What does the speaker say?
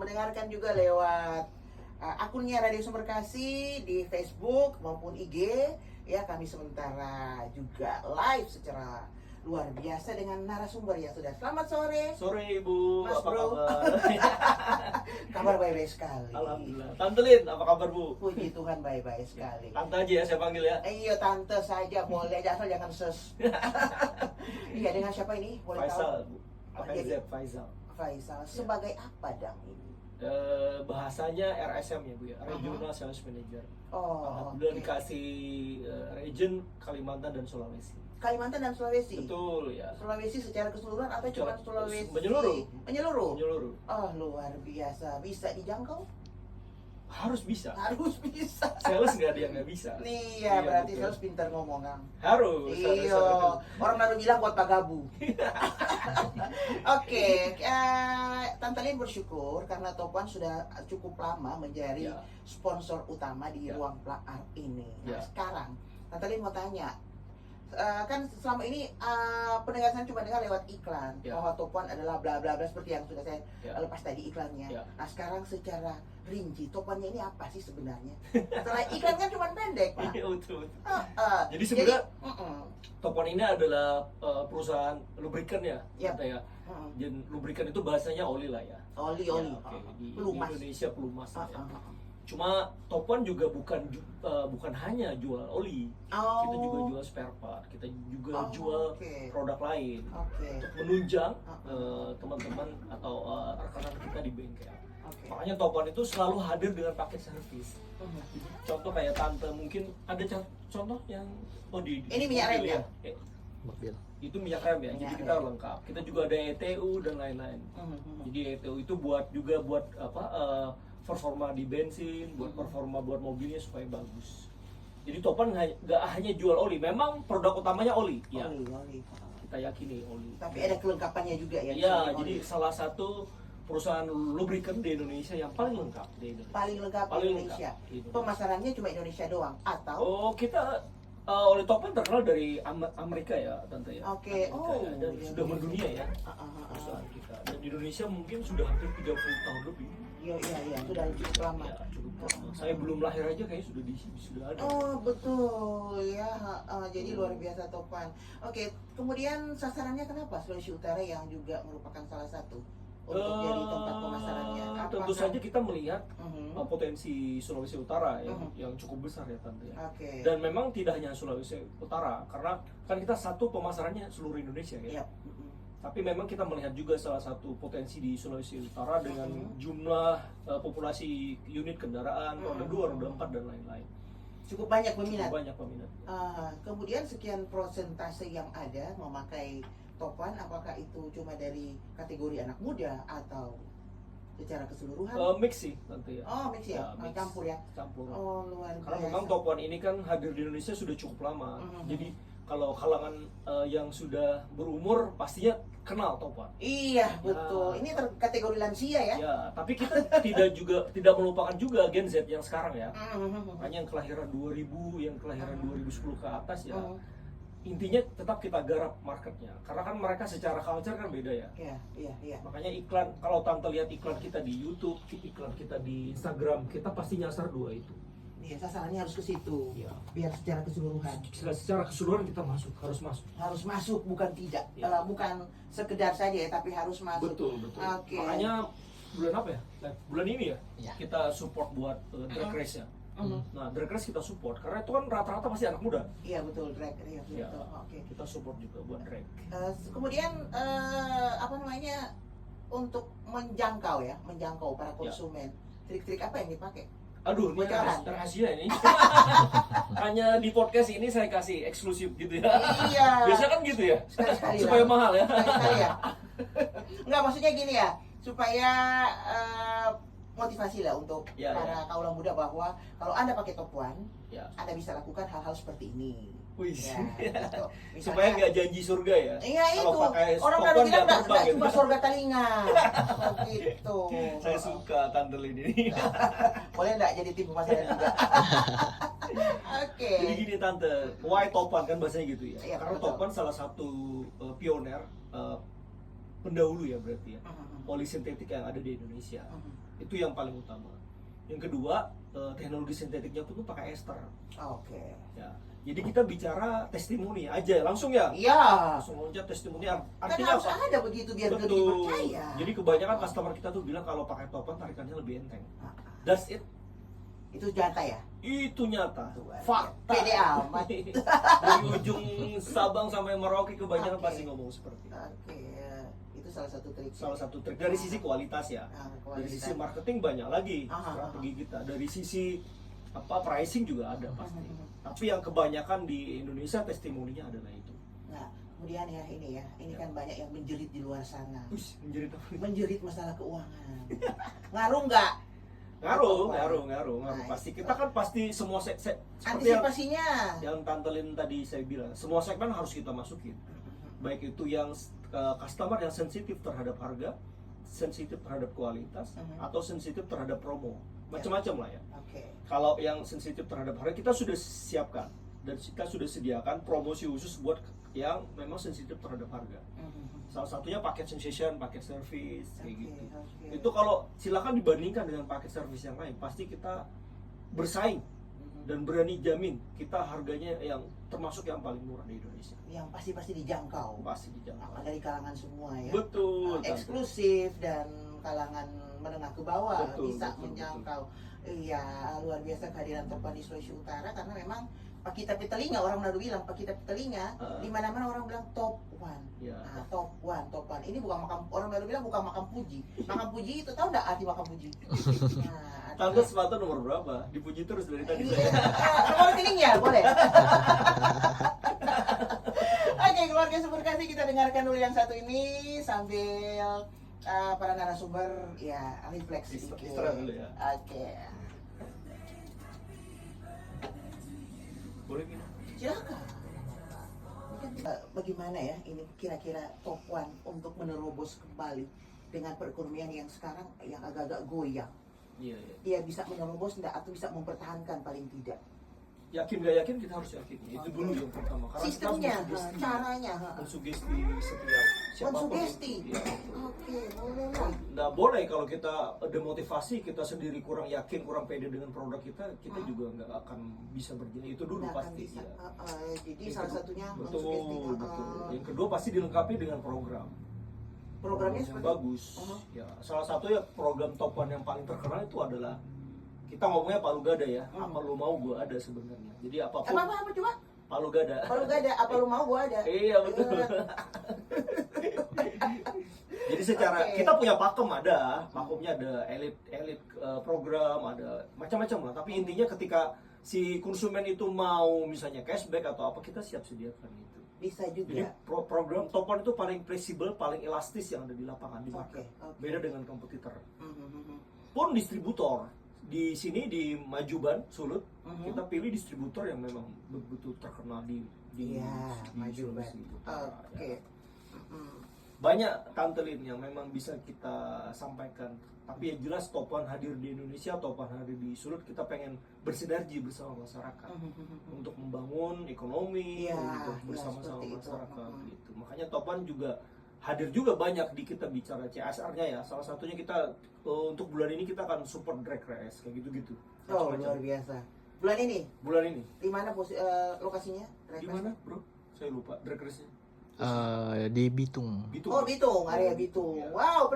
mendengarkan juga lewat akunnya Radio Sumber Kasih di Facebook maupun IG. Ya, kami sementara juga live secara luar biasa dengan narasumber yang sudah. Selamat sore. Sore Ibu, Mas apa Bro. kabar? Kabar baik-baik sekali. Alhamdulillah. Tante Lin, apa kabar Bu? Puji Tuhan baik-baik sekali. Tante aja ya saya panggil ya. Iya, tante saja boleh aja, asal jangan ses. Iya, dengan siapa ini? Boleh Faisal tahu? Bu. Oh, Pakai jadi- Z Faisal. Faisal. Sebagai apa dang ini? Bahasanya RSM ya Bu ya, Regional Sales Manager. Oh, Alhamdulillah oke. dikasih region Kalimantan dan Sulawesi. Kalimantan dan Sulawesi. Betul ya. Sulawesi secara keseluruhan atau cuma Sulawesi? Menyeluruh. Menyeluruh. Menyeluruh. Oh, luar biasa. Bisa dijangkau? Harus bisa. Harus bisa. Sales nggak ada yang nggak bisa. Iya, berarti betul. harus pintar ngomong, Kang. Harus. Iya, orang baru bilang buat Pak Gabu. Oke, Tante Lin bersyukur karena Topan sudah cukup lama menjadi Ya. sponsor utama di Ya. Ruang Plaar ini. Nah, Ya. sekarang Tante Lin mau tanya, kan selama ini pendengar saya cuma dengar lewat iklan Ya. bahwa Topan adalah bla bla bla seperti yang sudah saya Ya. lepas tadi iklannya. Ya. Nah, sekarang secara rinci Topannya ini apa sih sebenarnya? Setelah iklan kan cuma pendek, Pak. Iya betul. Jadi sebenarnya mm-mm. Topan ini adalah perusahaan lubrikan ya, Yap. Tante ya. Mm-mm. Dan lubrikan itu bahasanya oli lah ya. Oli. Ya, oke. Di Pelumas. Indonesia pelumas lah ya. Ah. Cuma Topan juga bukan hanya jual oli. Oh. Kita juga jual spare part, kita juga Oh, jual oke. produk lain Oke. untuk menunjang Uh-uh. teman-teman atau rekan-rekan kita di bengkel. Oke. Makanya Topan itu selalu hadir dengan paket servis. Mhm. Contoh kayak tante mungkin ada contoh yang di Ini minyak rem mobil ya? mobil. Itu minyak rem ya, Minyak jadi kita rem. lengkap. Kita juga ada ETU dan lain-lain. Mhm. Jadi ETU itu buat performa di bensin, buat performa buat mobilnya supaya bagus. Jadi Topan nggak hanya jual oli, memang produk utamanya oli. Ya, Oli. kita yakini oli. Tapi ada kelengkapannya juga ya. Iya, selain jadi oli. salah satu perusahaan lubrikan di Indonesia yang paling lengkap di Indonesia. paling lengkap di Paling Indonesia. lengkap di Indonesia. Pemasarannya cuma Indonesia doang atau? Oh, kita oli Topan terkenal dari Amerika ya, tante ya. Oke. Amerika Oh, ya, dan iya, sudah iya. mendunia ya perusahaan kita. Dan di Indonesia mungkin sudah hampir 30 tahun lebih. Iya, sudah cukup lama. Ya, cukup lama. Saya belum lahir aja kayaknya sudah ada. Oh, betul ya. Jadi luar biasa Topan. Oke, kemudian sasarannya kenapa Sulawesi Utara yang juga merupakan salah satu untuk jadi tempat pemasarannya? Tentu saja kita melihat Mhm. potensi Sulawesi Utara Mhm. yang cukup besar ya tante ya. Oke. Dan memang tidak hanya Sulawesi Utara, karena kan kita satu pemasarannya seluruh Indonesia ya. Iya. Mhm. Tapi memang kita melihat juga salah satu potensi di Sulawesi Utara dengan Mhm. jumlah populasi unit kendaraan, roda 2, roda 4 dan lain-lain. Cukup banyak peminat. Cukup banyak peminat. Kemudian sekian prosentase yang ada memakai Topan, apakah itu cuma dari kategori anak muda atau secara keseluruhan? Mix sih tante ya. Oh, mix ya? mix. Campur ya? Campur. Oh, luar biasa. Karena memang Topan ini kan hadir di Indonesia sudah cukup lama. Mhm. Jadi kalau kalangan yang sudah berumur pastinya kenal Topan. Iya, betul. Ini kategori lansia ya? Ya, tapi kita tidak melupakan juga Gen Z yang sekarang ya. Mhm. Makanya yang kelahiran 2000, yang kelahiran 2010 ke atas ya. Mhm. Intinya tetap kita garap marketnya. Karena kan mereka secara culture kan beda ya. Iya. Makanya iklan, kalau tante lihat iklan kita di YouTube, iklan kita di Instagram, kita pasti nyasar dua itu. Iya, sasarannya harus ke situ. Ya. Biar secara keseluruhan. Secara keseluruhan kita harus masuk. Harus masuk, bukan tidak. Ya. Bukan sekedar saja ya, tapi harus masuk. Betul. Oke. Makanya bulan apa ya? Bulan ini ya, Ya. kita support buat drag race ya. Mhm. Nah, drag race kita support karena itu kan rata-rata pasti anak muda. Iya, betul. Drag. Iya, Ya, betul. Oke. kita support juga buat drag. Kemudian untuk menjangkau para konsumen, trik-trik apa yang dipakai? Aduh, ini Bocoran. rahasia ini. Hanya di podcast ini saya kasih eksklusif gitu ya. Iya. Biasa kan gitu ya. Sekali-sekali Supaya lah. mahal ya. Sekali-sekali ya. Enggak, maksudnya gini ya, supaya motivasi lah untuk Ya, para kaula muda bahwa kalau Anda pakai Topuan, Ya. Anda bisa lakukan hal-hal seperti ini. Wih. Ya, gitu. Supaya nggak janji surga ya. Iya, itu. Kalau pakai Orang Topan baru bilang nggak enggak terbang cuma gitu. surga telinga. Gitu. Saya suka tandelin ini. Boleh enggak jadi tim pemasaran juga? Oke. Jadi gini tante, why Topan kan bahasanya gitu ya. Iya, Karena betul. Topan salah satu pioner pendahulu ya berarti ya, oli sintetik yang ada di Indonesia. Itu yang paling utama. Yang kedua, teknologi sintetiknya pun tuh pakai ester. Oke. Ya. Jadi kita bicara testimoni aja langsung ya. Iya. Langsung loncat testimoni Kan artinya harus apa? ada begitu biar lebih Betul. percaya. Jadi kebanyakan customer kita tuh bilang kalau pakai topan tarikannya lebih enteng. Ah, That's it. itu nyata ya. Itu nyata. Tuh, Fakta. pede amat. Dari ujung Sabang sampai Merauke kebanyakan Oke. pasti ngomong seperti itu. Oke, itu salah satu trik. Salah satu trik dari sisi kualitas ya. Dari sisi marketing banyak lagi strategi kita. Dari sisi pricing juga ada pasti. Tapi yang kebanyakan di Indonesia testimoninya adalah itu. Nah, kemudian ya ini Ya. kan banyak yang menjerit di luar sana. Ush, menjerit apa? Menjerit masalah keuangan. Ngaruh nggak? Ngaruh. Nah, Pasti itu. kita kan pasti semua seperti Antisipasinya. yang Tantelin tadi saya bilang, semua segmen harus kita masukin. Baik itu yang customer yang sensitif terhadap harga, sensitif terhadap kualitas, atau sensitif terhadap promo, macam-macam lah ya. Oke. Kalau yang sensitif terhadap harga kita sudah siapkan dan kita sudah sediakan promosi khusus buat yang memang sensitif terhadap harga. Salah satunya paket sensation, paket service kayak gitu. Oke. Itu kalau silakan dibandingkan dengan paket service yang lain, pasti kita bersaing dan berani jamin kita harganya yang termasuk yang paling murah di Indonesia. Yang pasti dijangkau. Pasti dijangkau. Dari kalangan semua ya. Betul. Eksklusif dan kalangan menengah ke bawah bisa Betul. menjangkau. Iya, luar biasa kehadiran Topan di Sulawesi Utara karena memang Pakita Pitelinga, orang Manado bilang Pakita Pitelinga, di mana-mana orang bilang top one. Ya. Nah, top one. Ini bukan makam, orang Manado bilang bukan makam puji. Makam puji itu tahu enggak arti makam puji? Nah, Tante sepatu nomor berapa? Dipuji terus dari tadi iya. saya. Nomor rekeningnya boleh. Oke, keluarga Superkasih, kita dengarkan dulu yang satu ini sambil para narasumber ya refleksi sedikit. Istirahat dulu ya. Oke. Boleh gitu? Silakan. Mungkin bagaimana ya ini kira-kira top one untuk menerobos kembali dengan perekonomian yang sekarang yang agak-agak goyang. Iya. Dia bisa menerobos enggak atau bisa mempertahankan paling tidak. Yakin gak yakin kita harus yakin. Itu dulu yang pertama. Karena Sistemnya, kita harus caranya. mensugesti setiap siapapun. Mensugesti. Iya. Oke, boleh lah. Nggak boleh kalau kita demotivasi, kita sendiri kurang yakin, kurang pede dengan produk kita juga nggak akan bisa berjalan. Itu dulu Nggak akan pasti bisa. ya. Jadi Yang salah kedua- satunya betul. mensugesti. Yang kedua pasti dilengkapi dengan program. Programnya yang seperti bagus. Ya, salah satu ya program topan yang paling terkenal itu adalah kita ngomongnya Palu Gada ya. Apa lu mau gua ada sebenarnya. Jadi apapun apa coba? Palu Gada. Kalau gak ada, apa lu mau gua ada. Iya betul. Jadi secara kita punya pakumnya ada elit program, ada macam-macam lah. Tapi intinya ketika si konsumen itu mau misalnya cashback atau apa, kita siap sediakan itu. Bisa Jadi juga. program topan itu paling fleksibel, paling elastis yang ada di lapangan di market. Oke. Beda dengan kompetitor. Mhm. Pun distributor di sini di Majuban Sulut kita pilih distributor yang memang betul terkenal di Iya, Majuban. Sulawesi Utara, Oke. ya. Banyak Tantelin yang memang bisa kita sampaikan, tapi yang jelas Topan hadir di Indonesia, Topan hadir di Sulut, kita pengen bersinergi bersama masyarakat untuk membangun ekonomi Iya, gitu, iya, bersama-sama seperti itu. masyarakat gitu. Makanya Topan juga hadir juga banyak di kita bicara CSR-nya ya. Salah satunya kita untuk bulan ini kita akan support drag race kayak gitu-gitu. Oh, Macam-macam. luar biasa. Bulan ini Bulan ini. di mana lokasinya? Di mana, Bro? Saya lupa drag race-nya. Di Bitung. Bitung. Oh, Bitung, area Bitung. Ya. Wow,